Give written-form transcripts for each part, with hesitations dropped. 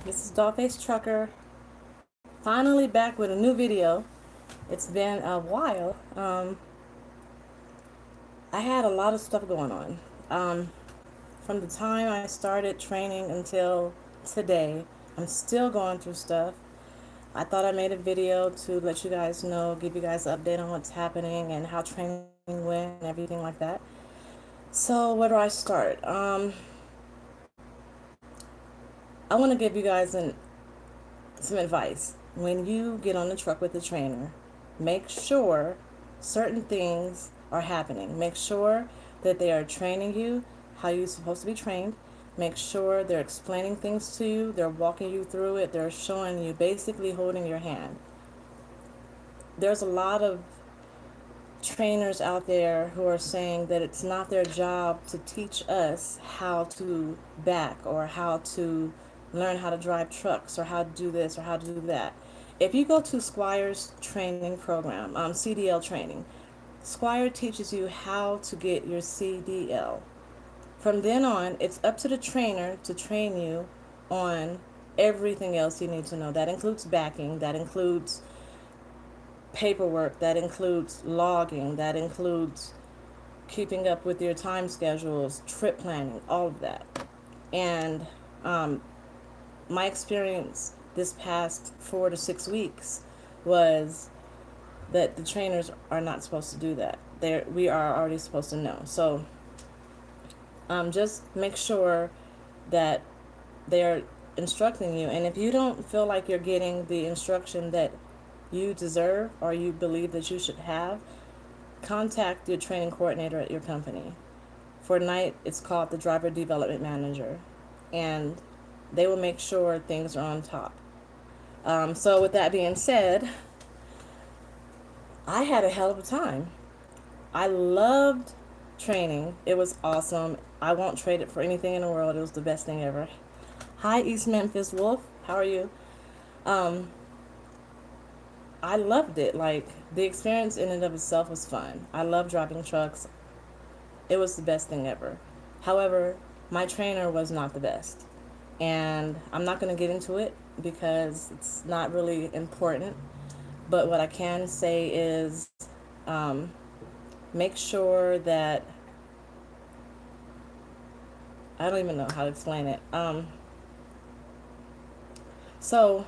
This is DollFaceTrucker, finally back with a new video. It's been a while. I had a lot of stuff going on. From the time I started training until today, I'm still going through stuff. I thought I made a video to let you guys know, give you guys an update on what's happening and how training went and everything like that. So where do I start? I want to give you guys some advice. When you get on the truck with the trainer, make sure certain things are happening. Make sure that they are training you how you're supposed to be trained. Make sure they're explaining things to you, they're walking you through it, they're showing you, basically holding your hand. There's a lot of trainers out there who are saying that it's not their job to teach us how to back or how to learn how to drive trucks or how to do this or how to do that. If you go to Squire's training program, CDL training, Squire teaches you how to get your CDL. From then on, it's up to the trainer to train you on everything else you need to know. That includes backing, that includes paperwork, that includes logging, that includes keeping up with your time schedules, trip planning, all of that. And my experience this past 4 to 6 weeks was that the trainers are not supposed to do that. We are already supposed to know. So just make sure that they're instructing you. And if you don't feel like you're getting the instruction that you deserve or you believe that you should have, contact your training coordinator at your company. For night, it's called the Driver Development Manager. And they will make sure things are on top. So with that being said, I had a hell of a time. I loved training. It was awesome. I won't trade it for anything in the world. It was the best thing ever. Hi, East Memphis Wolf. How are you? I loved it. Like, the experience in and of itself was fun. I love driving trucks. It was the best thing ever. However, my trainer was not the best. And I'm not going to get into it because it's not really important. But what I can say is make sure that, I don't even know how to explain it. So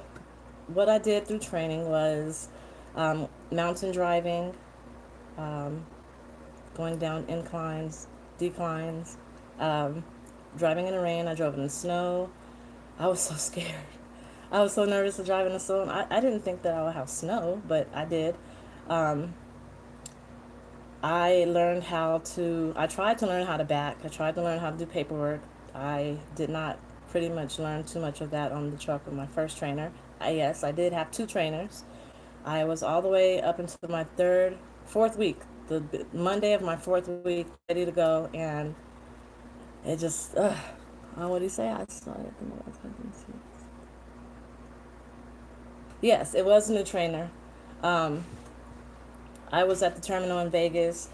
what I did through training was mountain driving, going down inclines, declines, driving in the rain. I drove in the snow. I was so scared. I was so nervous to drive in the snow. I didn't think that I would have snow, but I did. I tried to learn how to back. I tried to learn how to do paperwork. I did not pretty much learn too much of that on the truck with my first trainer. Yes, I did have two trainers. I was all the way up until my fourth week, the Monday of my fourth week, ready to go, and it just, what do you say? I started the most. Yes, it was a new trainer. I was at the terminal in Vegas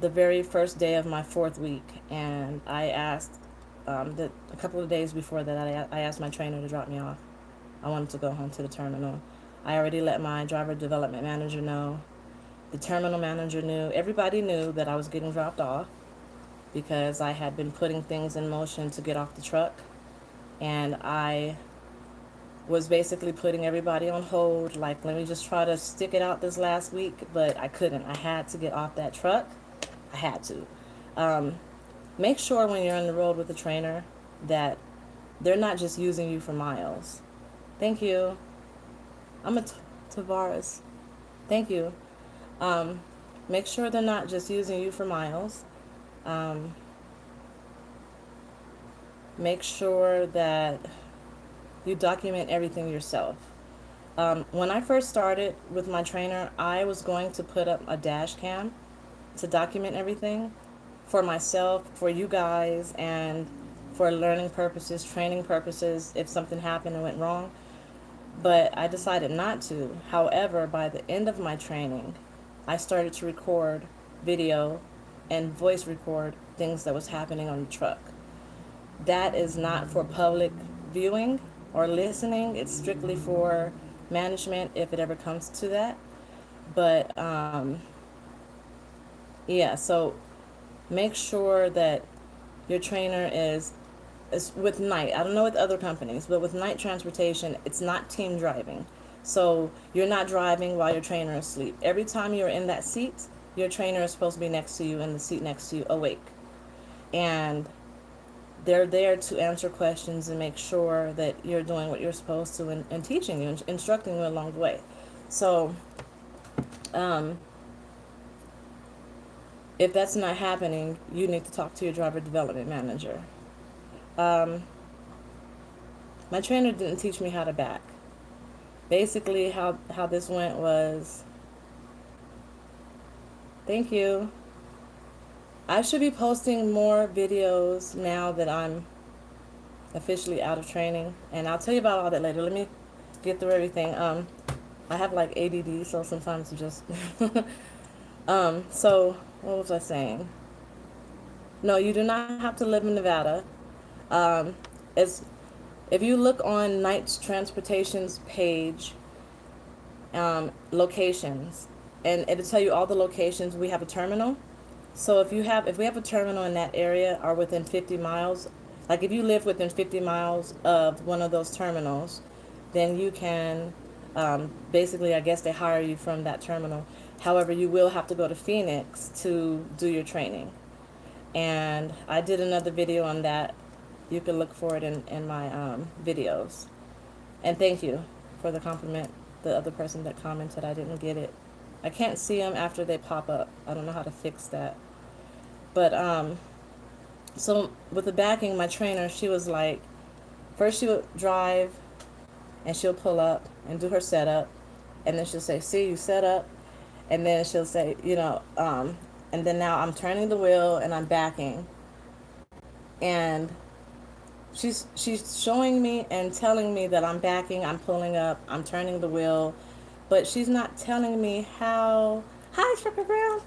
the very first day of my fourth week, and I asked a couple of days before that, I asked my trainer to drop me off. I wanted to go home to the terminal. I already let my driver development manager know. The terminal manager knew. Everybody knew that I was getting dropped off because I had been putting things in motion to get off the truck, and I was basically putting everybody on hold, like, let me just try to stick it out this last week, but I couldn't. I had to get off that truck. I had to. Make sure when you're on the road with a trainer that they're not just using you for miles. Thank you. I'm a Tavares. Thank you. Make sure they're not just using you for miles. Make sure that you document everything yourself. When I first started with my trainer, I was going to put up a dash cam to document everything for myself, for you guys, and for learning purposes, training purposes, if something happened and went wrong. But I decided not to. However, by the end of my training, I started to record video and voice record things that was happening on the truck. That is not for public viewing. or listening. It's strictly for management if it ever comes to that. But yeah, so make sure that your trainer is with night. I don't know with other companies, but with night transportation, it's not team driving. So you're not driving while your trainer is asleep. Every time you're in that seat, your trainer is supposed to be next to you in the seat next to you, awake. And they're there to answer questions and make sure that you're doing what you're supposed to and teaching you and instructing you along the way. So um, if that's not happening, you need to talk to your driver development manager. Um, my trainer didn't teach me how to back. Basically, how this went was, thank you. I should be posting more videos now that I'm officially out of training, and I'll tell you about all that later. Let me get through everything. I have like ADD, so sometimes you just so what was I saying? No, you do not have to live in Nevada. Um, it's if you look on Knight's Transportation's page, locations, and it'll tell you all the locations. We have a terminal. So if we have a terminal in that area or within 50 miles, like if you live within 50 miles of one of those terminals, then you can basically, I guess they hire you from that terminal. However, you will have to go to Phoenix to do your training. And I did another video on that. You can look for it in my videos. And thank you for the compliment. The other person that commented, I didn't get it. I can't see them after they pop up. I don't know how to fix that. But so with the backing, my trainer, she was like, first she would drive and she'll pull up and do her setup, and then she'll say, "See, you set up," and then she'll say, and then now I'm turning the wheel and I'm backing, and she's showing me and telling me that I'm backing, I'm pulling up, I'm turning the wheel, but she's not telling me how. Hi, Trucker Brown.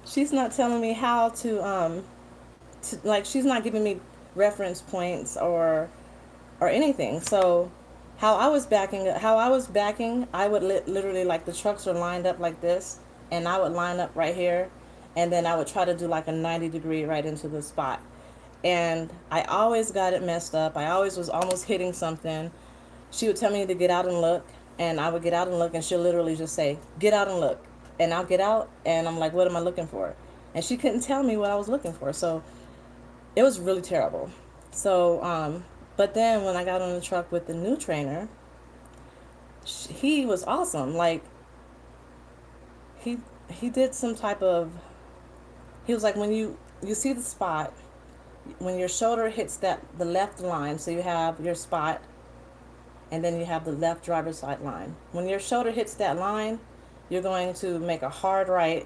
She's not telling me how to like she's not giving me reference points or anything. So how I was backing, I would literally, like, the trucks are lined up like this, and I would line up right here, and then I would try to do like a 90-degree right into the spot. And I always got it messed up. I always was almost hitting something. She would tell me to get out and look, and I would get out and look, and she'll literally just say, "Get out and look." And I'll get out, and I'm like, "What am I looking for?" And she couldn't tell me what I was looking for. So it was really terrible. So, but then when I got on the truck with the new trainer, he was awesome. Like, he he did some type of, he was like, when you see the spot, when your shoulder hits the left line, so you have your spot, and then you have the left driver's side line. When your shoulder hits that line, you're going to make a hard right.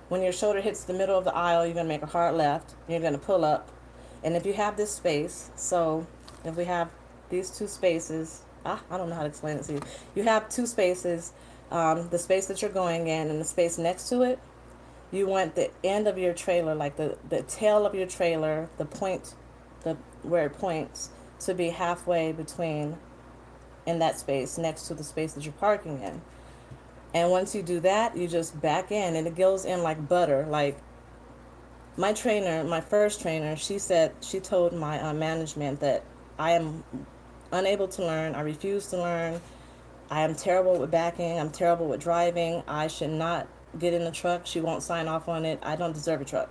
When your shoulder hits the middle of the aisle, you're going to make a hard left. You're going to pull up. And if you have this space, so if we have these two spaces, I don't know how to explain it to you. You have two spaces, the space that you're going in and the space next to it. You want the end of your trailer, like the tail of your trailer, where it points, to be halfway between in that space next to the space that you're parking in. And once you do that, you just back in, and it goes in like butter. Like, my trainer, my first trainer, she told my management that I am unable to learn. I refuse to learn. I am terrible with backing. I'm terrible with driving. I should not get in the truck. She won't sign off on it. I don't deserve a truck.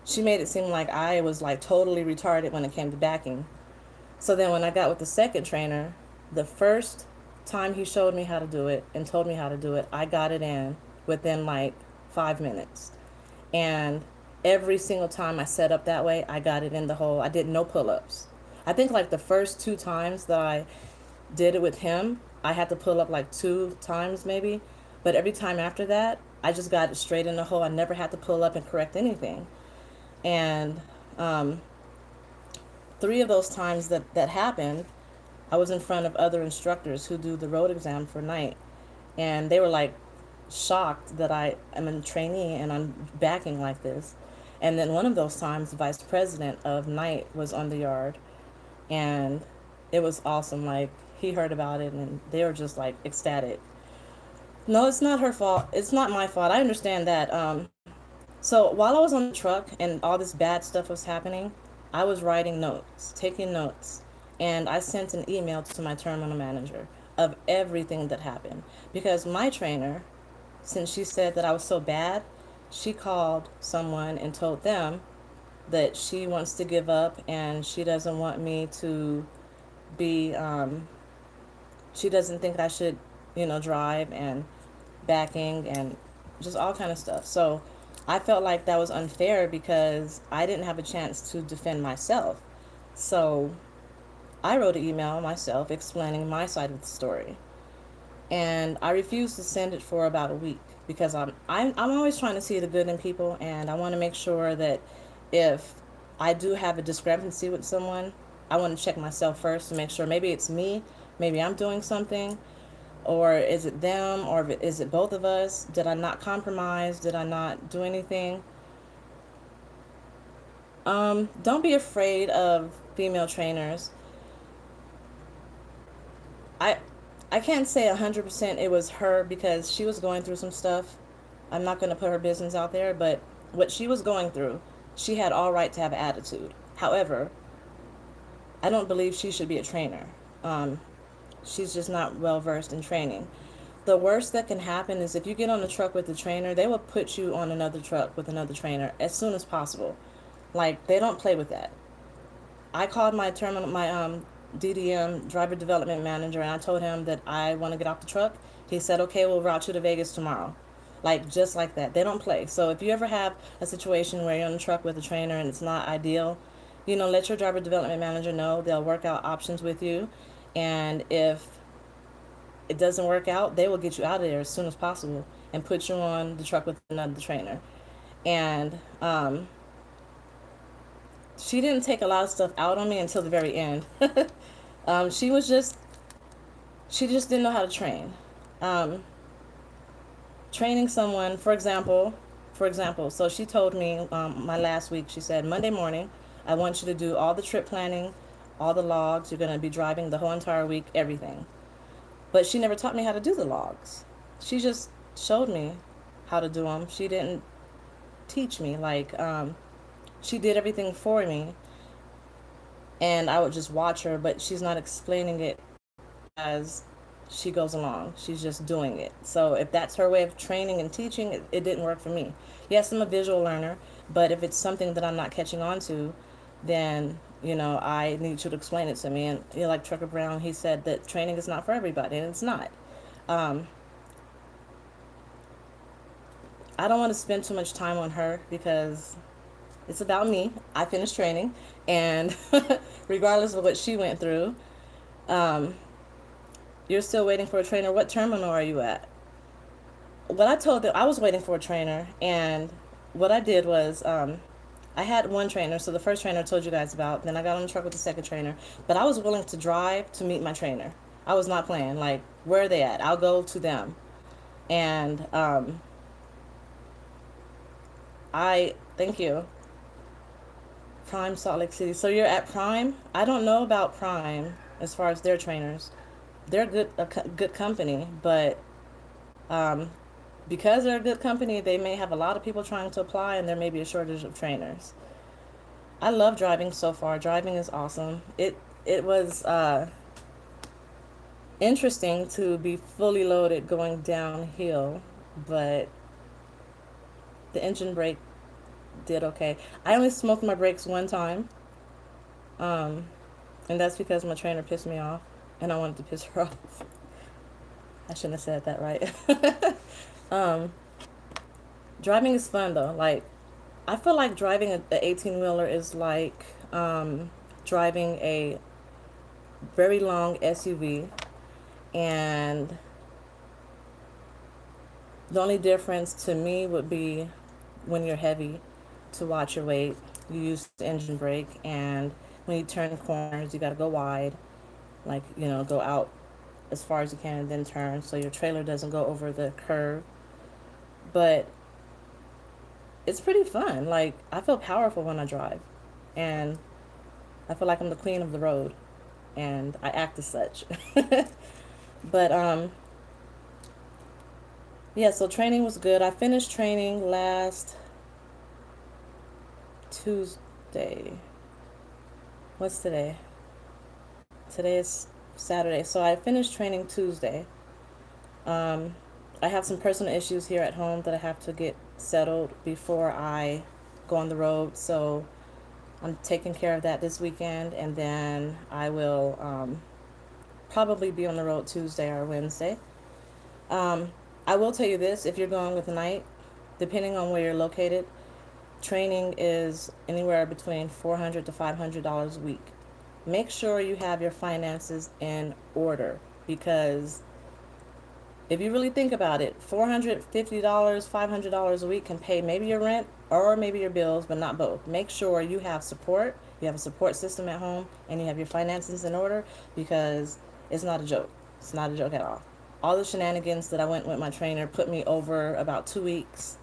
She made it seem like I was like totally retarded when it came to backing. So then when I got with the second trainer, the first time he showed me how to do it and told me how to do it, I got it in within like 5 minutes. And every single time I set up that way, I got it in the hole. I did no pull-ups. I think like the first 2 times that I did it with him, I had to pull up like 2 times maybe. But every time after that, I just got it straight in the hole. I never had to pull up and correct anything. And 3 of those times that happened, I was in front of other instructors who do the road exam for night. And they were like shocked that I am a trainee and I'm backing like this. And then one of those times, the vice president of night was on the yard. and it was awesome. Like, he heard about it and they were just like ecstatic. No, it's not her fault. It's not my fault. I understand that. So while I was on the truck and all this bad stuff was happening, I was writing notes, taking notes, and I sent an email to my terminal manager of everything that happened, because my trainer, since she said that I was so bad, she called someone and told them that she wants to give up and she doesn't want me to be, she doesn't think I should, drive, and backing and just all kind of stuff. So I felt like that was unfair because I didn't have a chance to defend myself. So I wrote an email myself explaining my side of the story. And I refused to send it for about a week because I'm always trying to see the good in people, and I want to make sure that if I do have a discrepancy with someone, I want to check myself first to make sure maybe it's me, maybe I'm doing something, or is it them, or is it both of us? Did I not compromise? Did I not do anything? Don't be afraid of female trainers. I I can't say 100% it was her because she was going through some stuff. I'm not going to put her business out there, but what she was going through, she had all right to have an attitude. However, I don't believe she should be a trainer. Um, she's just not well versed in training. The worst that can happen is if you get on a truck with the trainer, they will put you on another truck with another trainer as soon as possible. Like, they don't play with that. I called my DDM, driver development manager, and I told him that I want to get off the truck. He said, "Okay, we'll route you to Vegas tomorrow." Like, just like that. They don't play. So if you ever have a situation where you're on the truck with a trainer and it's not ideal, let your driver development manager know. They'll work out options with you, and if it doesn't work out, they will get you out of there as soon as possible and put you on the truck with another trainer. And she didn't take a lot of stuff out on me until the very end. She was just, she just didn't know how to train. Um, Training someone, for example, so she told me my last week, she said, Monday morning, I want you to do all the trip planning, all the logs. You're going to be driving the whole entire week, everything. But she never taught me how to do the logs. She just showed me how to do them. She didn't teach me. Like, she did everything for me, and I would just watch her, but she's not explaining it as she goes along. She's just doing it. So if that's her way of training and teaching, it didn't work for me. Yes, I'm a visual learner, but if it's something that I'm not catching on to, then I need you to explain it to me. And like Trucker Brown, he said that training is not for everybody, and it's not. Um, I don't want to spend too much time on her because it's about me. I finished training, and regardless of what she went through, um, you're still waiting for a trainer. What terminal are you at? What I told them, I was waiting for a trainer, and what I did was, I had one trainer. So the first trainer I told you guys about. Then I got on the truck with the second trainer, but I was willing to drive to meet my trainer. I was not playing. Like, where are they at? I'll go to them. And I thank you, Prime Salt Lake City. So you're at Prime. I don't know about Prime as far as their trainers. They're good company, but um, because they're a good company, they may have a lot of people trying to apply, and there may be a shortage of trainers. I love driving so far. Driving is awesome. It was interesting to be fully loaded going downhill, but the engine brake did okay. I only smoked my brakes one time, um, and that's because my trainer pissed me off, and I wanted to piss her off. I shouldn't have said that, right? um, Driving is fun though. Like, I feel like driving a 18 wheeler is like driving a very long SUV, and the only difference to me would be when you're heavy, to watch your weight. You use the engine brake, and when you turn corners, you got to go wide, like, go out as far as you can and then turn so your trailer doesn't go over the curve. But it's pretty fun. Like, I feel powerful when I drive, and I feel like I'm the queen of the road, and I act as such. But yeah, so training was good. I finished training last Tuesday. What's today? Today is Saturday. So I finished training Tuesday. Um, I have some personal issues here at home that I have to get settled before I go on the road. So I'm taking care of that this weekend, and then I will probably be on the road Tuesday or Wednesday. Um, I will tell you this: if you're going with night, depending on where you're located, training is anywhere between $400 to $500 a week. Make sure you have your finances in order, because if you really think about it, $450, $500 a week can pay maybe your rent or maybe your bills, but not both. Make sure you have support, you have a support system at home, and you have your finances in order, because it's not a joke. It's not a joke at all. All the shenanigans that I went with my trainer put me over about 2 weeks.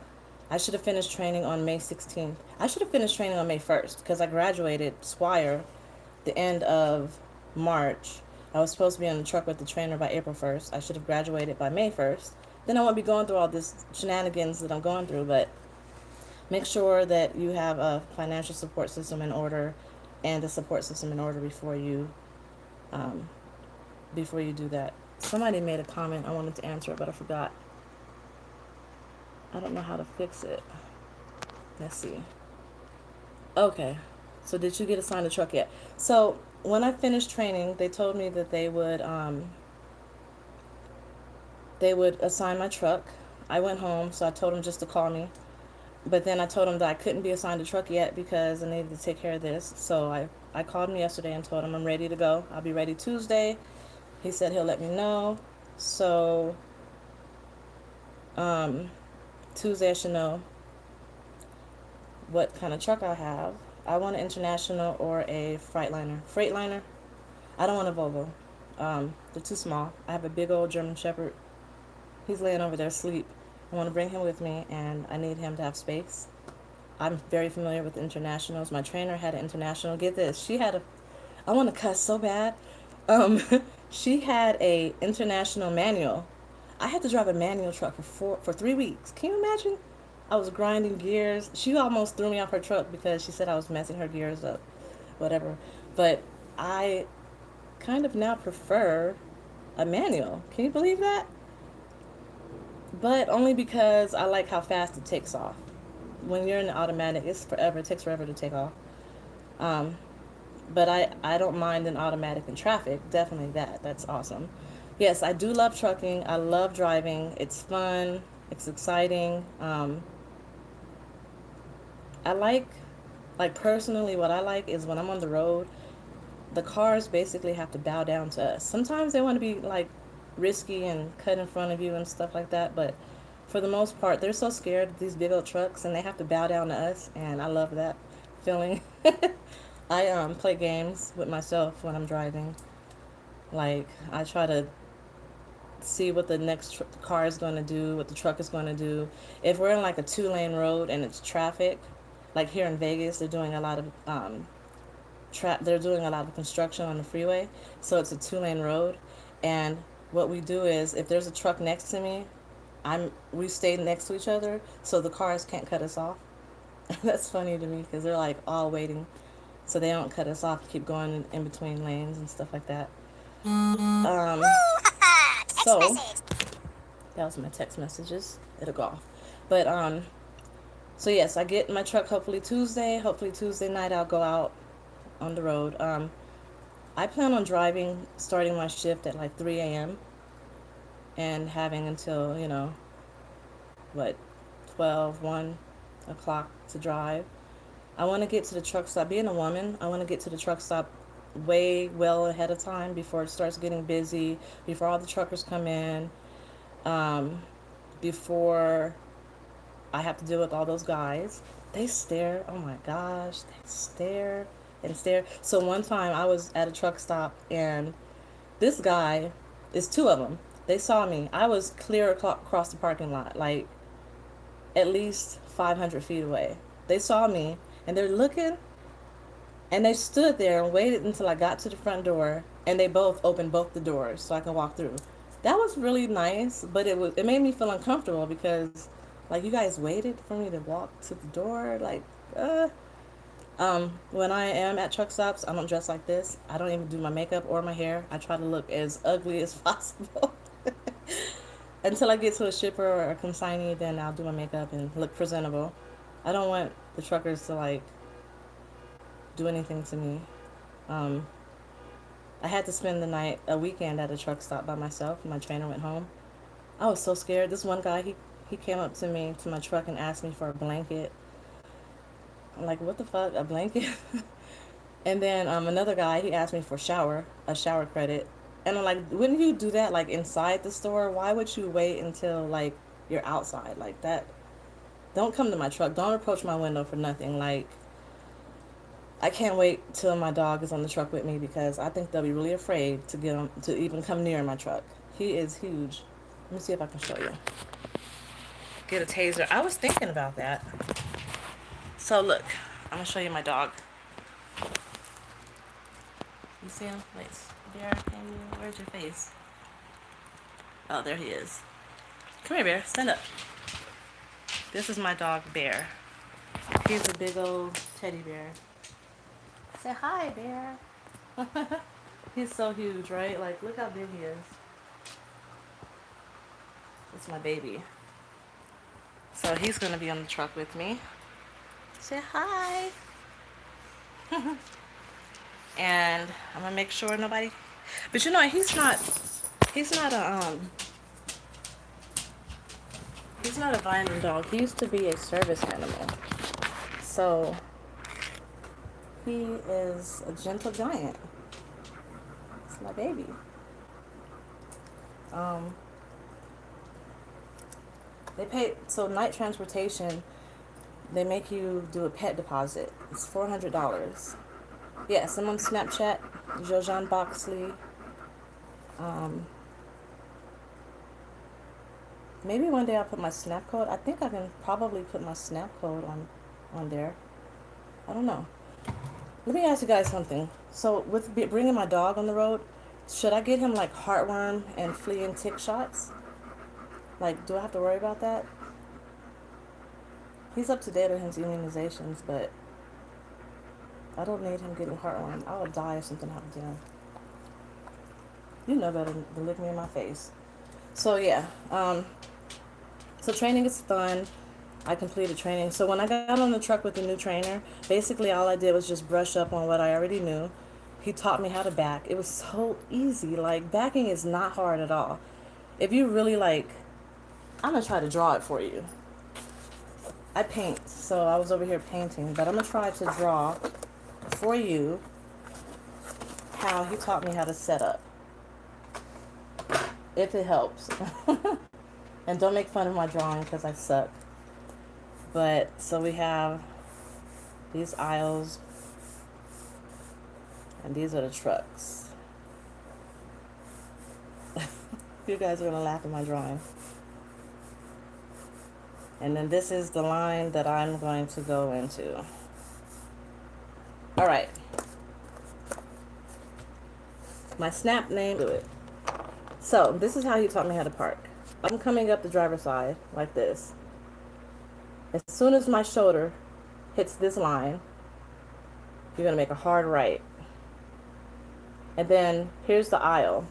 I should have finished training on May 16th. I should have finished training on May 1st because I graduated Swire the end of March. I was supposed to be on the truck with the trainer by April 1st. I should have graduated by May 1st. Then I won't be going through all this shenanigans that I'm going through, but make sure that you have a financial support system in order and a support system in order um, before you do that. Somebody made a comment. I wanted to answer it, but I forgot. I don't know how to fix it. Let's see. Okay. So did you get assigned a truck yet? So when I finished training, they told me that they would assign my truck. I went home, so I told them just to call me. But then I told them that I couldn't be assigned a truck yet because I needed to take care of this. So I called him yesterday and told him I'm ready to go. I'll be ready Tuesday. He said he'll let me know. So um, Tuesday I should know what kind of truck I have. I want an International or a Freightliner. Freightliner. I don't want a Volvo. They're too small. I have a big old German Shepherd. He's laying over there asleep. I want to bring him with me, and I need him to have space. I'm very familiar with internationals. My trainer had an international. Get this. She had a. I want to cuss so bad. Um, she had a international manual. I had to drive a manual truck for 3 weeks. Can you imagine? I was grinding gears. She almost threw me off her truck because she said I was messing her gears up, whatever. But I kind of now prefer a manual. Can you believe that? But only because I like how fast it takes off. When you're in the automatic, it's forever. It takes forever to take off. Um, but I don't mind an automatic in traffic. Definitely that. That's awesome. Yes, I do love trucking. I love driving. It's fun. It's exciting. I like personally, what I like is when I'm on the road, the cars basically have to bow down to us. Sometimes they want to be like risky and cut in front of you and stuff like that, but for the most part, they're so scared of these big old trucks and they have to bow down to us, and I love that feeling. I play games with myself when I'm driving. Like I try to see what the next car is going to do, what the truck is going to do. If we're in like a 2-lane road and it's traffic, like here in Vegas, they're doing a lot of construction on the freeway, so it's a 2-lane road. And what we do is, if there's a truck next to me, we stay next to each other, so the cars can't cut us off. That's funny to me because they're like all waiting, so they don't cut us off. Keep going in between lanes and stuff like that. Um, so that was my text messages. It'll go off, but so yes, I get my truck hopefully Tuesday. Hopefully Tuesday night I'll go out on the road. I plan on driving, starting my shift at like 3 a.m. and having until, what, 12, 1 o'clock to drive. I want to get to the truck stop. Being a woman, I want to get to the truck stop way well ahead of time before it starts getting busy, before all the truckers come in, before I have to deal with all those guys. They stare. Oh my gosh, they stare and stare. So one time I was at a truck stop, and this guy, it's two of them. They saw me. I was clear across the parking lot, like at least 500 feet away. They saw me, and they're looking, And they stood there and waited until I got to the front door, and they both opened both the doors so I could walk through. That was really nice, but it made me feel uncomfortable because, like, you guys waited for me to walk to the door. Like, when I am at truck stops, I don't dress like this. I don't even do my makeup or my hair. I try to look as ugly as possible. Until I get to a shipper or a consignee, then I'll do my makeup and look presentable. I don't want the truckers to like do anything to me. Um, I had to spend the night, a weekend at a truck stop by myself. My trainer went home. I was so scared. This one guy, he came up to me to my truck and asked me for a blanket. I'm like, what the fuck, a blanket? And then another guy, he asked me for a shower credit. And I'm like, wouldn't you do that like inside the store? Why would you wait until like you're outside like that? Don't come to my truck. Don't approach my window for nothing. Like, I can't wait till my dog is on the truck with me because I think they'll be really afraid to get him to even come near my truck. He is huge. Let me see if I can show you. Get a taser. I was thinking about that. So look, I'm gonna show you my dog. You see him? Wait, Bear, where's your face? Oh, there he is. Come here, Bear. Stand up. This is my dog, Bear. He's a big old teddy bear. Say hi, Bear. He's so huge, right? Like, look how big he is. It's my baby. So he's gonna be on the truck with me. Say hi. And I'm gonna make sure nobody. But you know, He's not a He's not a binding dog. He used to be a service animal. So he is a gentle giant. It's my baby. They pay so night transportation. They make you do a pet deposit. It's $400. Yes, I'm on Snapchat, Jojan Boxley. Maybe one day I'll put my snap code. I think I can probably put my snap code on there. I don't know. Let me ask you guys something. So with bringing my dog on the road, should I get him like heartworm and flea and tick shots? Like, do I have to worry about that? He's up to date on his immunizations, but I don't need him getting heartworm. I would die if something happened to him. You know better than to look me in my face. So yeah, so training is fun. I completed training. So when I got on the truck with the new trainer, basically all I did was just brush up on what I already knew. He taught me how to back. It was so easy. Like, backing is not hard at all. If you really like, I'm gonna try to draw it for you. I paint, so I was over here painting, but I'm gonna try to draw for you how he taught me how to set up. If it helps. And don't make fun of my drawing because I suck. But so we have these aisles, and these are the trucks. You guys are gonna laugh at my drawing. And then this is the line that I'm going to go into. All right. My snap name to it. So this is how he taught me how to park. I'm coming up the driver's side like this. As soon as my shoulder hits this line, you're gonna make a hard right. And then here's the aisle.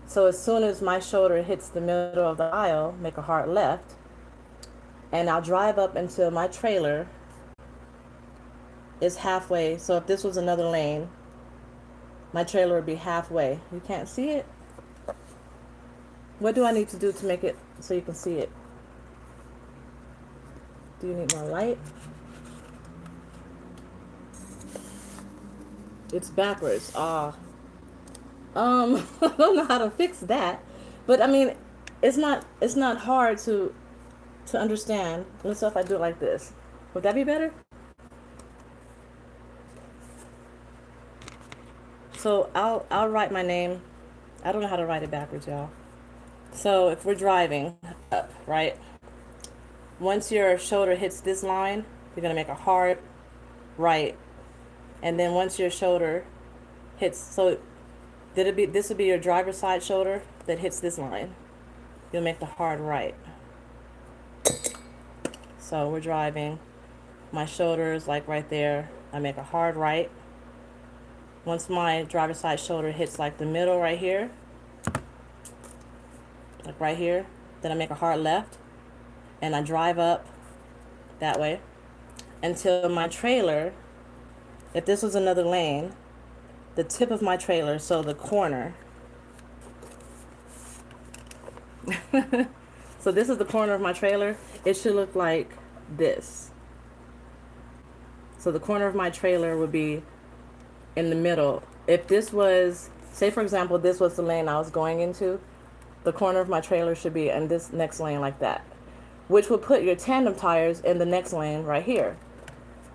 So as soon as my shoulder hits the middle of the aisle, make a hard left. And I'll drive up until my trailer is halfway. So if this was another lane, my trailer would be halfway. You can't see it? What do I need to do to make it so you can see it? Do you need more light? It's backwards. I don't know how to fix that. But I mean, it's not hard to understand. Let's see if I do it like this. Would that be better? So I'll write my name. I don't know how to write it backwards, y'all. So if we're driving up, right? Once your shoulder hits this line, you're gonna make a hard right, And then once your shoulder hits, so this would be your driver's side shoulder that hits this line. You'll make the hard right. So we're driving. My shoulder is like right there. I make a hard right. Once my driver's side shoulder hits like the middle right here, like right here, then I make a hard left and I drive up that way until my trailer, if this was another lane, the tip of my trailer, so the corner. So this is the corner of my trailer. It should look like this. So the corner of my trailer would be in the middle. If this was, say for example, this was the lane I was going into, the corner of my trailer should be in this next lane like that, which would put your tandem tires in the next lane right here.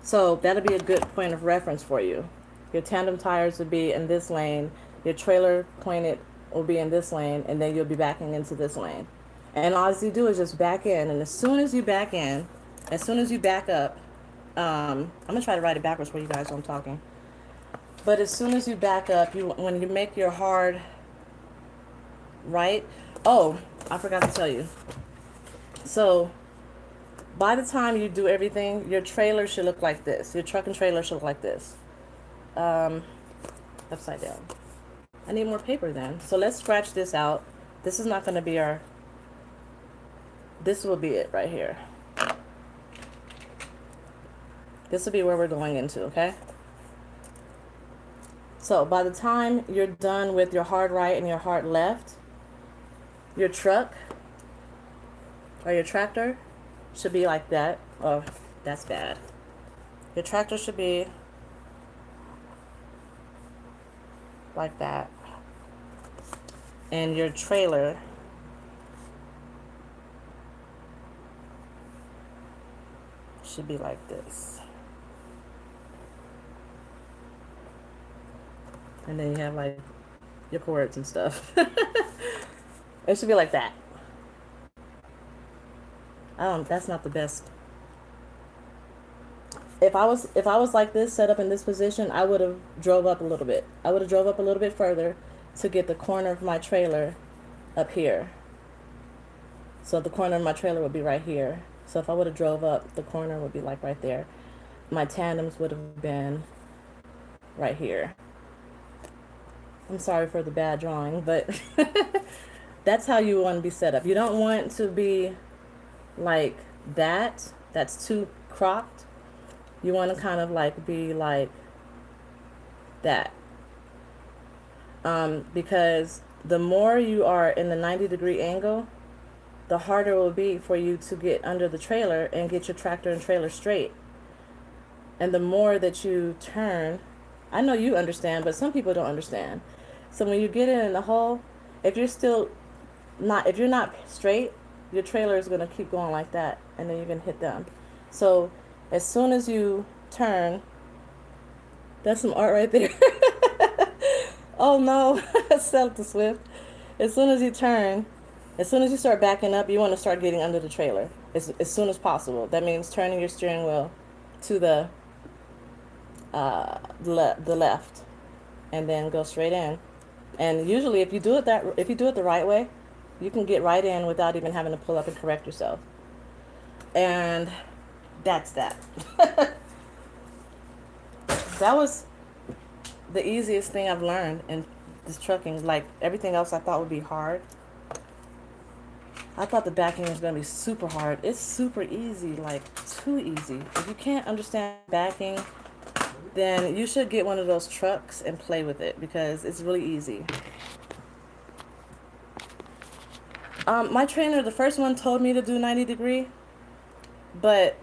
So that'll be a good point of reference for you. Your tandem tires would be in this lane, your trailer pointed will be in this lane, and then you'll be backing into this lane. And all you do is just back in, and as soon as you back in, as soon as you back up, I'm gonna try to write it backwards for you guys while I'm talking. But as soon as you back up, when you make your hard right, oh, I forgot to tell you. So by the time you do everything, your trailer should look like this. Your truck and trailer should look like this. Upside down. I need more paper then. So let's scratch this out. This is not going to be our, this will be it right here. This will be where we're going into, okay? So by the time you're done with your hard right and your hard left, your truck or your tractor should be like that. Oh, that's bad. Your tractor should be like that. And your trailer should be like this. And then you have like your cords and stuff. It should be like that. That's not the best. If I was like this, set up in this position, I would have drove up a little bit. I would have drove up a little bit further to get the corner of my trailer up here. So the corner of my trailer would be right here. So if I would have drove up, the corner would be like right there. My tandems would have been right here. I'm sorry for the bad drawing, but that's how you want to be set up. You don't want to be like that. That's too cropped. You want to kind of like be like that. Because the more you are in the 90-degree angle, the harder it will be for you to get under the trailer and get your tractor and trailer straight. And the more that you turn, I know you understand, but some people don't understand. So when you get in the hole, if you're not straight, your trailer is going to keep going like that, and then you're going to hit them. So as soon as you turn, that's some art right there. Oh no, sell it to Swift. As soon as you turn, as soon as you start backing up, you want to start getting under the trailer as soon as possible. That means turning your steering wheel to the left, and then go straight in. And usually, if you do it the right way, you can get right in without even having to pull up and correct yourself. And that's that. That was the easiest thing I've learned in this trucking. Like everything else I thought would be hard. I thought the backing was going to be super hard. It's super easy, like too easy. If you can't understand backing, then you should get one of those trucks and play with it because it's really easy. My trainer, the first one, told me to do 90-degree, but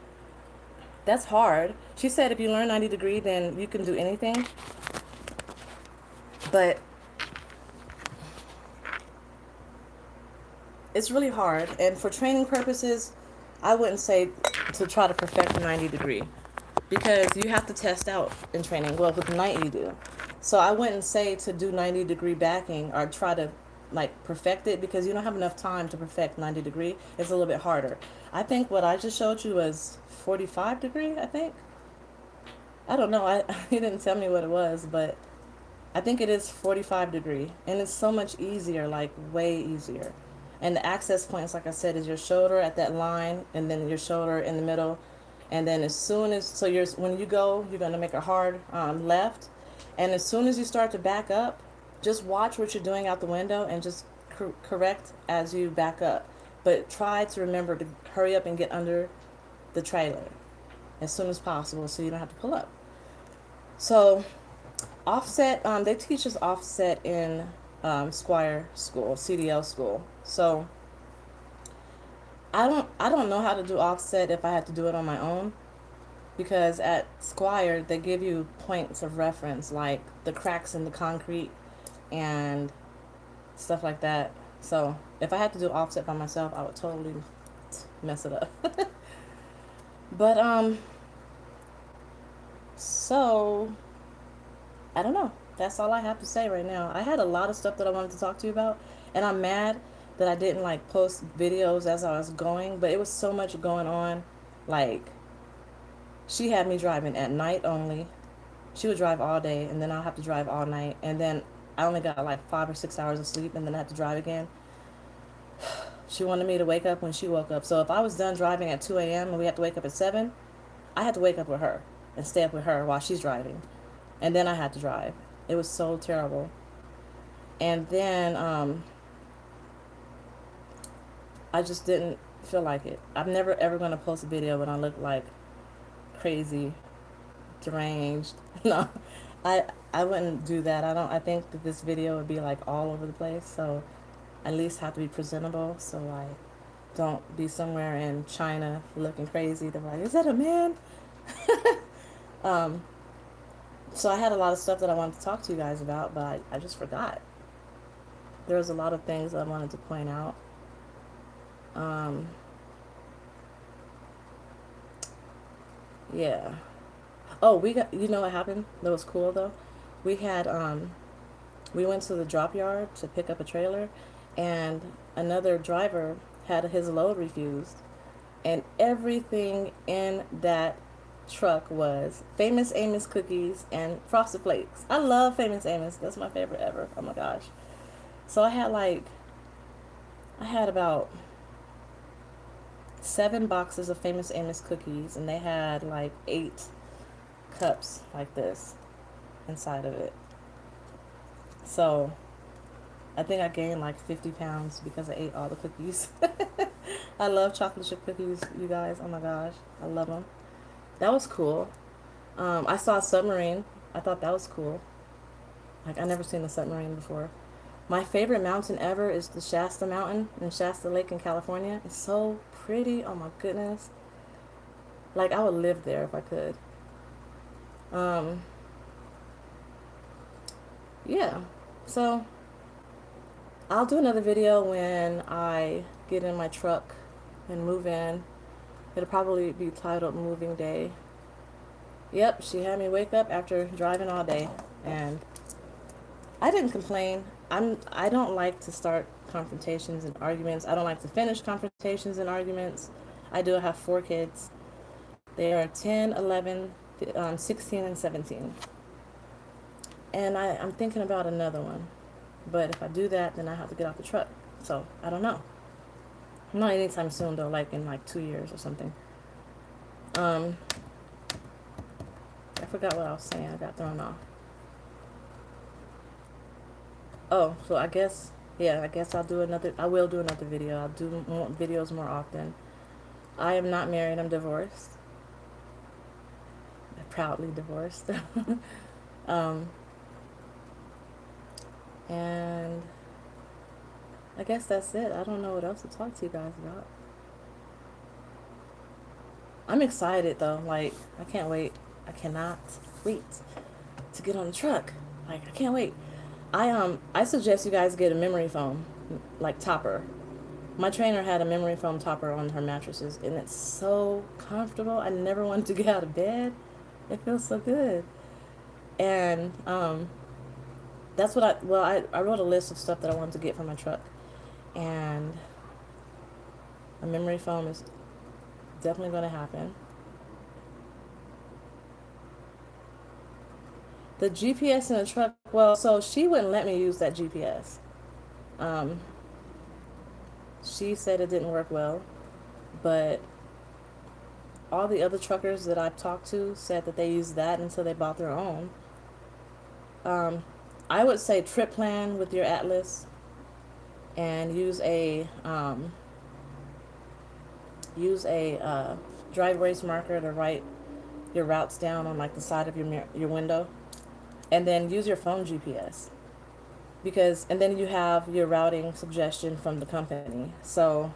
that's hard. She said if you learn 90-degree, then you can do anything. But it's really hard. And for training purposes, I wouldn't say to try to perfect 90-degree because you have to test out in training. Well, with night you do. So I wouldn't say to do 90-degree backing or try to like perfect it because you don't have enough time to perfect 90-degree. It's a little bit harder. I think what I just showed you was 45-degree, I think. I don't know. He didn't tell me what it was, but I think it is 45 degree, and it's so much easier, like way easier. And the access points, like I said, is your shoulder at that line, and then your shoulder in the middle, and then as soon as so you're when you go, you're gonna make a hard left, and as soon as you start to back up, just watch what you're doing out the window and just correct as you back up. But try to remember to hurry up and get under the trailer as soon as possible, so you don't have to pull up. So offset, they teach us offset in Squire school, CDL school. So I don't know how to do offset if I had to do it on my own, because at Squire they give you points of reference like the cracks in the concrete and stuff like that. So if I had to do offset by myself, I would totally mess it up. But so I don't know. That's all I have to say right now. I had a lot of stuff that I wanted to talk to you about, and I'm mad that I didn't like post videos as I was going, but it was so much going on. Like, she had me driving at night only. She would drive all day, and then I'll have to drive all night, and then I only got like 5 or 6 hours of sleep, and then I had to drive again. She wanted me to wake up when she woke up. So if I was done driving at 2 a.m. and we had to wake up at 7, I had to wake up with her and stay up with her while she's driving. And then I had to drive. It was so terrible. And then I just didn't feel like it. I'm never ever going to post a video when I look like crazy, deranged. No, I I wouldn't do that. I think that this video would be like all over the place. So at least have to be presentable. So like, don't be somewhere in China looking crazy. They're like, is that a man? um, so I had a lot of stuff that I wanted to talk to you guys about, but I just forgot. There was a lot of things I wanted to point out. Um, yeah. Oh, we got, you know what happened? That was cool though. We had, we went to the drop yard to pick up a trailer, and another driver had his load refused, and everything in that truck was Famous Amos cookies and Frosted Flakes. I love Famous Amos. That's my favorite ever. Oh my gosh. So I had about 7 boxes of Famous Amos cookies, and they had like 8 cups like this inside of it. So I think I gained like 50 pounds because I ate all the cookies. I love chocolate chip cookies, you guys. Oh my gosh, I love them. That was cool. I saw a submarine. I thought that was cool. Like, I never seen a submarine before. My favorite mountain ever is the Shasta Mountain in Shasta Lake in California. It's so pretty. Oh my goodness. Like, I would live there if I could. Um, yeah. So I'll do another video when I get in my truck and move in. It'll probably be titled Moving Day. Yep, she had me wake up after driving all day, and I didn't complain. I don't like to start confrontations and arguments. I don't like to finish confrontations and arguments. I do have 4 kids. They are 10, 11, 16, and 17. And I'm thinking about another one. But if I do that, then I have to get off the truck. So, I don't know. Not anytime soon, though, like in like 2 years or something. I forgot what I was saying. I got thrown off. Oh, so I guess, yeah, I guess I will do another video. I'll do more videos more often. I am not married. I'm divorced. I'm proudly divorced. um, and I guess that's it. I don't know what else to talk to you guys about. I'm excited though. Like, I can't wait. I cannot wait to get on the truck. Like, I can't wait. I suggest you guys get a memory foam, like topper. My trainer had a memory foam topper on her mattresses, and it's so comfortable. I never wanted to get out of bed. It feels so good. And that's what I wrote a list of stuff that I wanted to get for my truck, and a memory foam is definitely going to happen. The GPS in the truck, well, so she wouldn't let me use that GPS. Um, she said it didn't work well, but all the other truckers that I've talked to said that they used that until they bought their own. Um, I would say trip plan with your atlas and use a drive race marker to write your routes down on like the side of your window, and then use your phone GPS because and then you have your routing suggestion from the company. So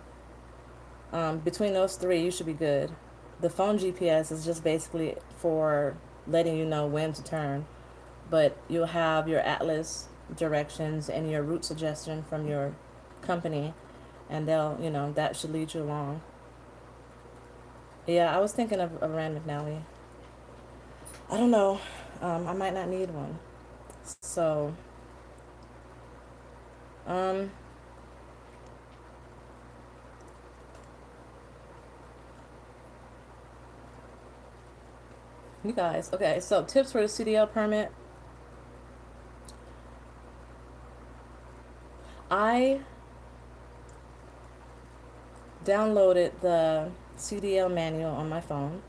between those three, you should be good. The phone GPS is just basically for letting you know when to turn, but you'll have your atlas directions and your route suggestion from your company, and that should lead you along. Yeah, I was thinking of a Rand McNally. I don't know. I might not need one. So, um, you guys, okay, so tips for the CDL permit. I downloaded the CDL manual on my phone.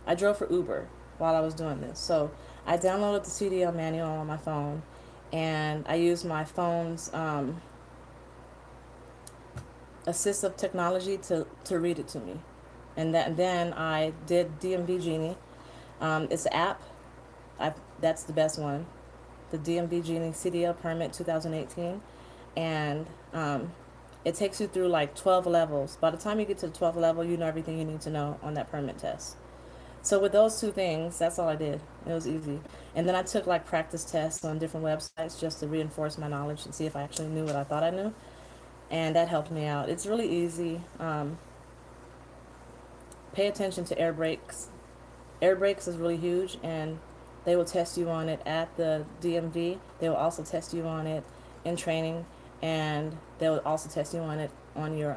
I drove for Uber while I was doing this. So I downloaded the CDL manual on my phone and I used my phone's assistive technology to read it to me. Then I did DMV Genie. It's an app. That's the best one. The DMV Genie CDL permit 2018. And it takes you through like 12 levels. By the time you get to the 12th level, you know everything you need to know on that permit test. So with those two things, that's all I did. It was easy. And then I took like practice tests on different websites just to reinforce my knowledge and see if I actually knew what I thought I knew. And that helped me out. It's really easy. Pay attention to air brakes. Air brakes is really huge, and they will test you on it at the DMV. They will also test you on it in training, and they will also test you on it on your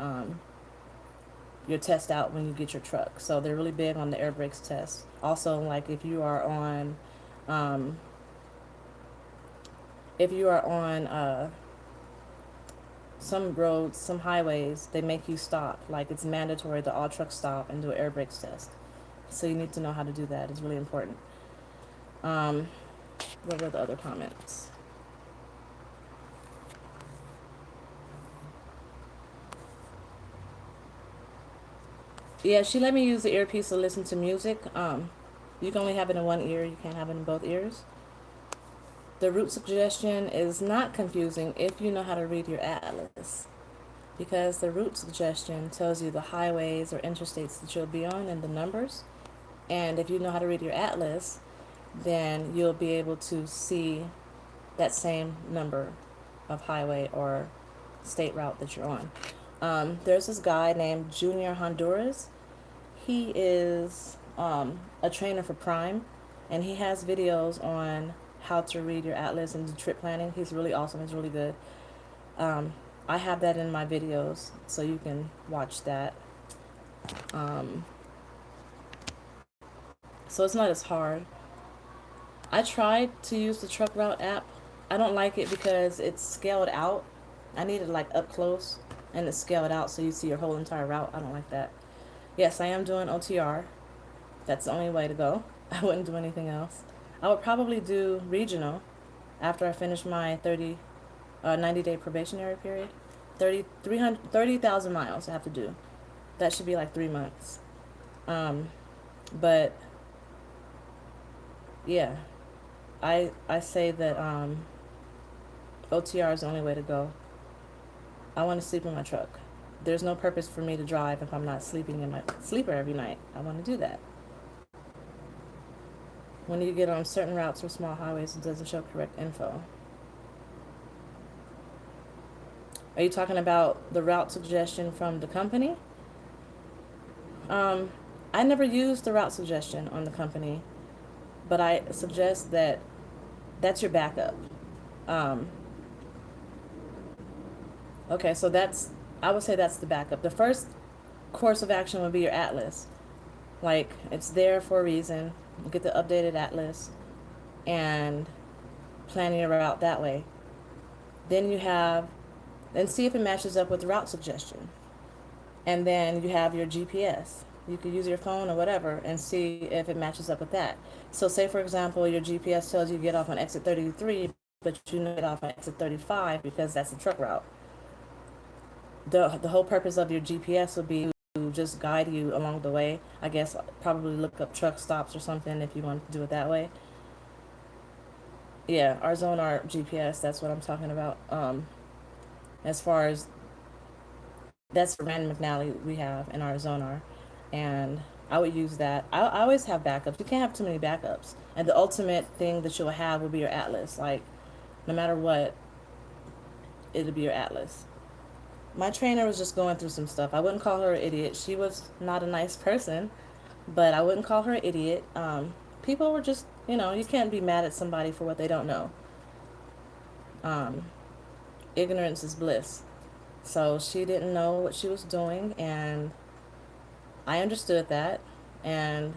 test out when you get your truck. So they're really big on the air brakes test. Also, like um, if you are on some roads, some highways, they make you stop. Like it's mandatory that all trucks stop and do an air brakes test. So you need to know how to do that. It's really important. Um, what were the other comments? Yeah, she let me use the earpiece to listen to music. You can only have it in one ear. You can't have it in both ears. The route suggestion is not confusing if you know how to read your atlas, because the route suggestion tells you the highways or interstates that you'll be on and the numbers. And if you know how to read your atlas, then you'll be able to see that same number of highway or state route that you're on. There's this guy named Junior Honduras. He is a trainer for Prime, and he has videos on how to read your atlas and do trip planning. He's really awesome. He's really good. Um, I have that in my videos, so you can watch that. Um, so it's not as hard. I tried to use the Truck Route app. I don't like it because it's scaled out. I need it like up close and it's scaled out so you see your whole entire route. I don't like that. Yes, I am doing OTR. That's the only way to go. I wouldn't do anything else. I would probably do regional after I finish my 90-day probationary period. 30,000 miles I have to do. That should be like 3 months. But yeah, I say that OTR is the only way to go. I want to sleep in my truck. There's no purpose for me to drive if I'm not sleeping in my sleeper every night. I want to do that. When you get on certain routes or small highways, it doesn't show correct info. Are you talking about the route suggestion from the company? I never used the route suggestion on the company, but I suggest that that's your backup. Um, okay, so I would say that's the backup. The first course of action would be your atlas. Like, it's there for a reason. You get the updated atlas, and planning your route that way. Then you have, and see if it matches up with the route suggestion. And then you have your GPS. You could use your phone or whatever and see if it matches up with that. So say for example, your GPS tells you to get off on exit 33, but you know get off on exit 35 because that's the truck route. The whole purpose of your GPS would be to just guide you along the way. I guess probably look up truck stops or something if you want to do it that way. Yeah, our Zonar GPS, that's what I'm talking about. As far as that's the random McNally we have in our Zonar, and I would use that. I always have backups. You can't have too many backups, and the ultimate thing that you'll have will be your atlas. Like, no matter what, it'll be your atlas. My trainer was just going through some stuff. I wouldn't call her an idiot. She was not a nice person, but I wouldn't call her an idiot. People were just, you can't be mad at somebody for what they don't know. Um, Ignorance is bliss. So she didn't know what she was doing, and I understood that. And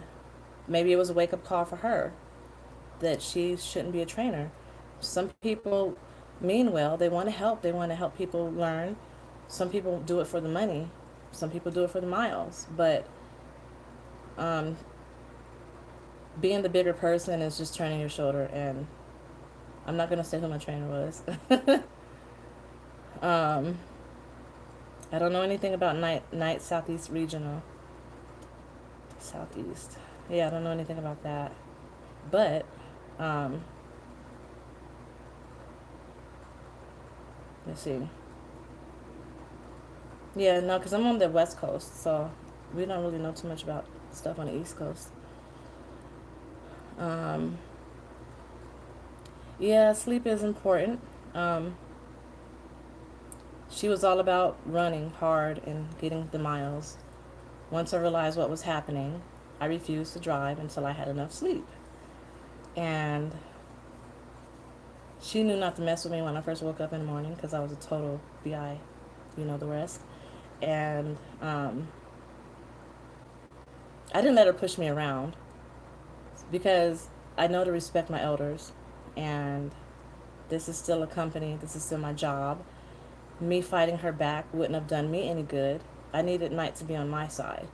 maybe it was a wake up call for her that she shouldn't be a trainer. Some people mean well, they want to help people learn. Some people do it for the money, some people do it for the miles, but um, being the bigger person is just turning your shoulder. And I'm not going to say who my trainer was. um, I don't know anything about night Southeast Regional. Southeast. Yeah, I don't know anything about that. But, um, let's see. Yeah, no, because I'm on the West Coast, so we don't really know too much about stuff on the East Coast. Um, yeah, sleep is important. Um, she was all about running hard and getting the miles. Once I realized what was happening, I refused to drive until I had enough sleep. And she knew not to mess with me when I first woke up in the morning because I was a total BI, you know the rest. And I didn't let her push me around because I know to respect my elders. And this is still a company, this is still my job. Me fighting her back wouldn't have done me any good. I needed Knight to be on my side.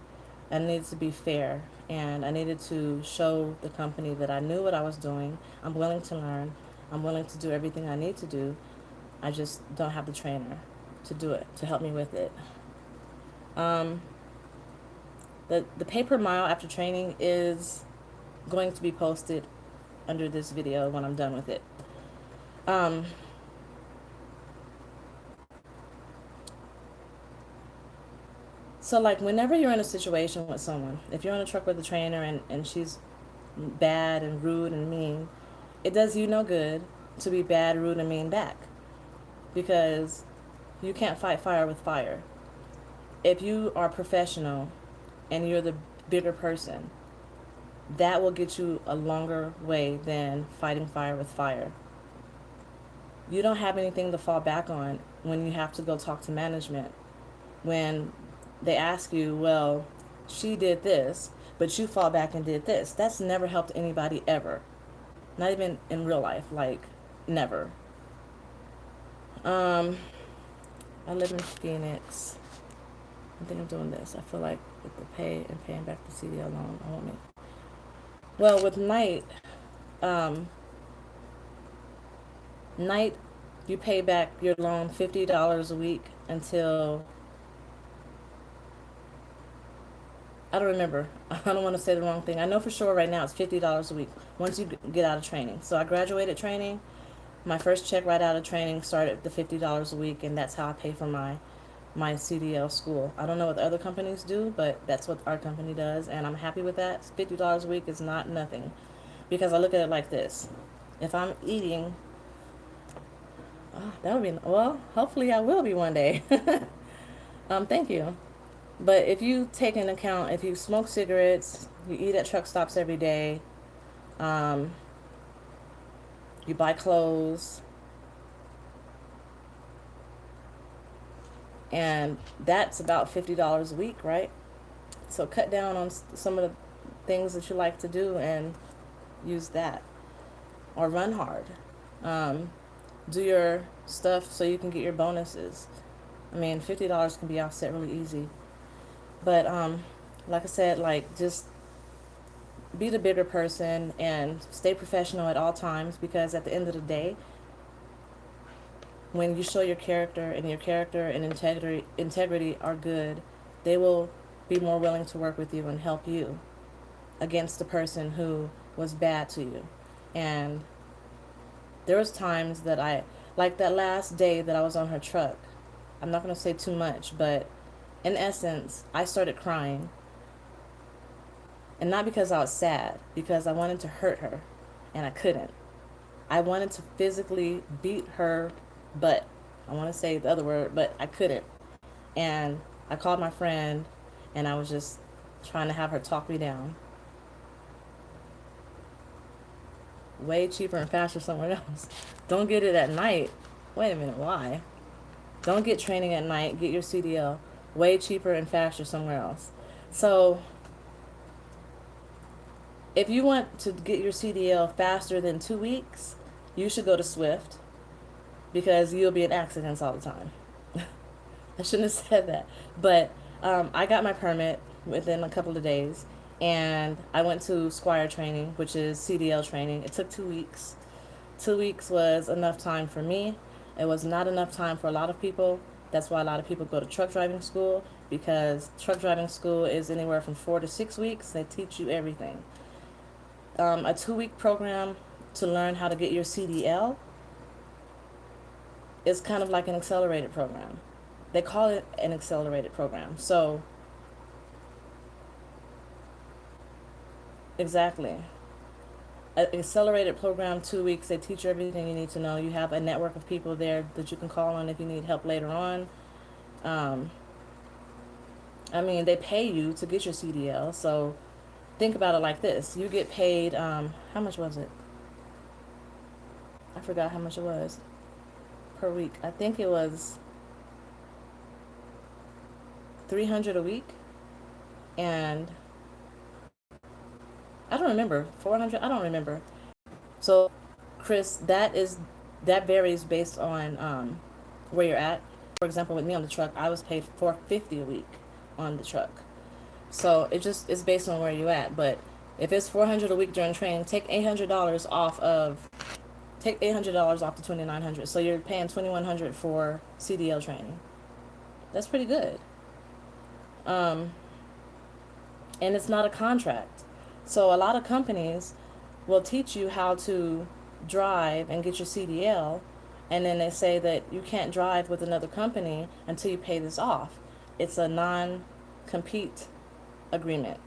I needed to be fair, and I needed to show the company that I knew what I was doing. I'm willing to learn. I'm willing to do everything I need to do. I just don't have the trainer to do it, to help me with it. Um, the pay per mile after training is going to be posted under this video when I'm done with it. Um, so like whenever you're in a situation with someone, if you're on a truck with a trainer and she's bad and rude and mean, it does you no good to be bad, rude, and mean back because you can't fight fire with fire. If you are professional and you're the bigger person, that will get you a longer way than fighting fire with fire. You don't have anything to fall back on when you have to go talk to management. When they ask you, well, she did this, but you fall back and did this. That's never helped anybody ever. Not even in real life, like never. Um, I live in Phoenix. I think I'm doing this. I feel like with the pay and paying back the CD loan, I won't make. Well, with um, Night, you pay back your loan $50 a week until I don't remember. I don't want to say the wrong thing. I know for sure right now it's $50 a week once you get out of training. So I graduated training. My first check right out of training started at the $50 a week, and that's how I pay for my CDL school. I don't know what the other companies do, but that's what our company does, and I'm happy with that. $50 a week is not nothing because I look at it like this. If I'm eating, that would be, well, hopefully I will be one day. Thank you. But if you take into account, if you smoke cigarettes, you eat at truck stops every day, um, you buy clothes, and that's about $50 a week, right? So cut down on some of the things that you like to do and use that, or run hard. Do your stuff so you can get your bonuses. I mean, $50 can be offset really easy. But like I said, like just be the bigger person and stay professional at all times, because at the end of the day, when you show your character and integrity are good, they will be more willing to work with you and help you against the person who was bad to you. And there was times that like that last day that I was on her truck. I'm not going to say too much, but in essence, I started crying. And not because I was sad, because I wanted to hurt her and I couldn't. I wanted to physically beat her butt. I want to say the other word, but I couldn't. And I called my friend and I was just trying to have her talk me down. Way cheaper and faster somewhere else. Don't get it at night. Wait a minute, why? Don't get training at night. Get your CDL. Way cheaper and faster somewhere else. So, if you want to get your CDL faster than 2 weeks, you should go to Swift, because you'll be in accidents all the time. I shouldn't have said that. But I got my permit within a couple of days, and I went to Squire training, which is CDL training. It took 2 weeks. 2 weeks was enough time for me. It was not enough time for a lot of people. That's why a lot of people go to truck driving school, because truck driving school is anywhere from 4 to 6 weeks. They teach you everything. A 2-week program to learn how to get your CDL is kind of like an accelerated program. They call it an accelerated program. So, exactly. An accelerated program, 2 weeks, they teach you everything you need to know. You have a network of people there that you can call on if you need help later on. Um, I mean, they pay you to get your CDL. So, think about it like this. You get paid, how much was it? I forgot how much it was per week. I think it was 300 a week, and I don't remember, 400. I don't remember. So, Chris, that varies based on where you're at. For example, with me on the truck, I was paid $450 a week on the truck. So it's based on where you're at. But if it's 400 a week during training, take $800 off the 2,900. So you're paying 2,100 for CDL training. That's pretty good. And it's not a contract. So a lot of companies will teach you how to drive and get your CDL, and then they say that you can't drive with another company until you pay this off. It's a non-compete agreement.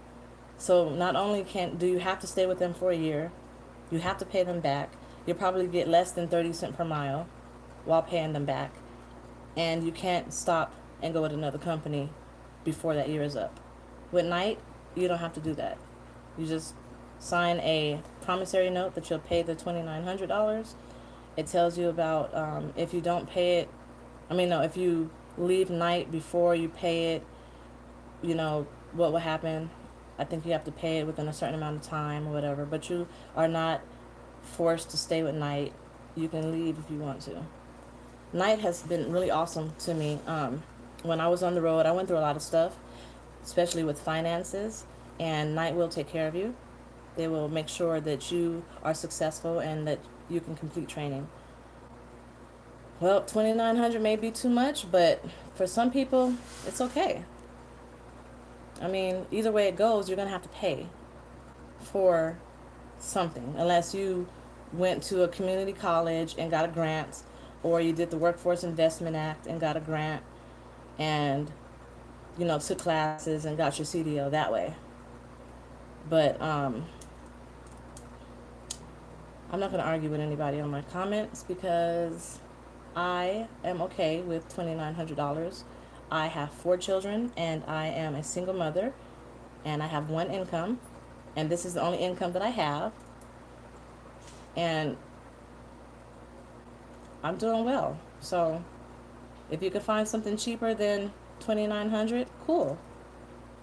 So not only do you have to stay with them for a year, you have to pay them back. You'll probably get less than 30 cents per mile while paying them back. And you can't stop and go with another company before that year is up. With Knight, you don't have to do that. You just sign a promissory note that you'll pay the $2,900. It tells you about if you don't pay it. If you leave Knight before you pay it, what will happen. I think you have to pay it within a certain amount of time or whatever, but you are not forced to stay with Knight. You can leave if you want to. Knight has been really awesome to me. When I was on the road, I went through a lot of stuff, especially with finances, and Knight will take care of you. They will make sure that you are successful and that you can complete training. Well, 2,900 may be too much, but for some people, it's okay. Either way it goes, you're going to have to pay for something, unless you went to a community college and got a grant, or you did the Workforce Investment Act and got a grant and, took classes and got your CDL that way. But I'm not going to argue with anybody on my comments, because I am okay with $2,900. I have 4 children, and I am a single mother, and I have one income, and this is the only income that I have, and I'm doing well. So if you could find something cheaper than $2,900, cool.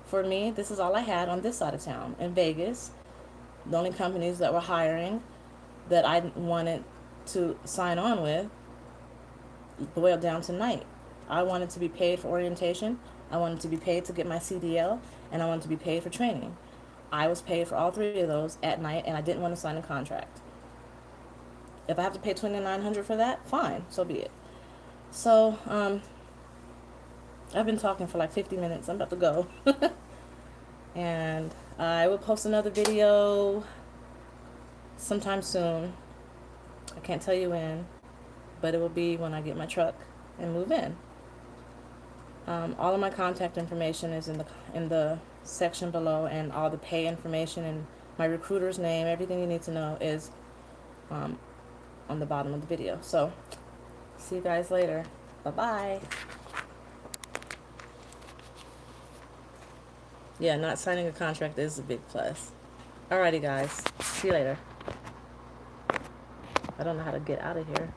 For me, this is all I had on this side of town. In Vegas, the only companies that were hiring that I wanted to sign on with boiled down to night. I wanted to be paid for orientation, I wanted to be paid to get my CDL, and I wanted to be paid for training. I was paid for all three of those at night, and I didn't want to sign a contract. If I have to pay $2,900 for that, fine, so be it. So, I've been talking for like 50 minutes. I'm about to go. And I will post another video sometime soon. I can't tell you when, but it will be when I get my truck and move in. All of my contact information is in the section below, and all the pay information and my recruiter's name, everything you need to know is on the bottom of the video. So, see you guys later. Bye-bye. Yeah, not signing a contract is a big plus. Alrighty, guys. See you later. I don't know how to get out of here.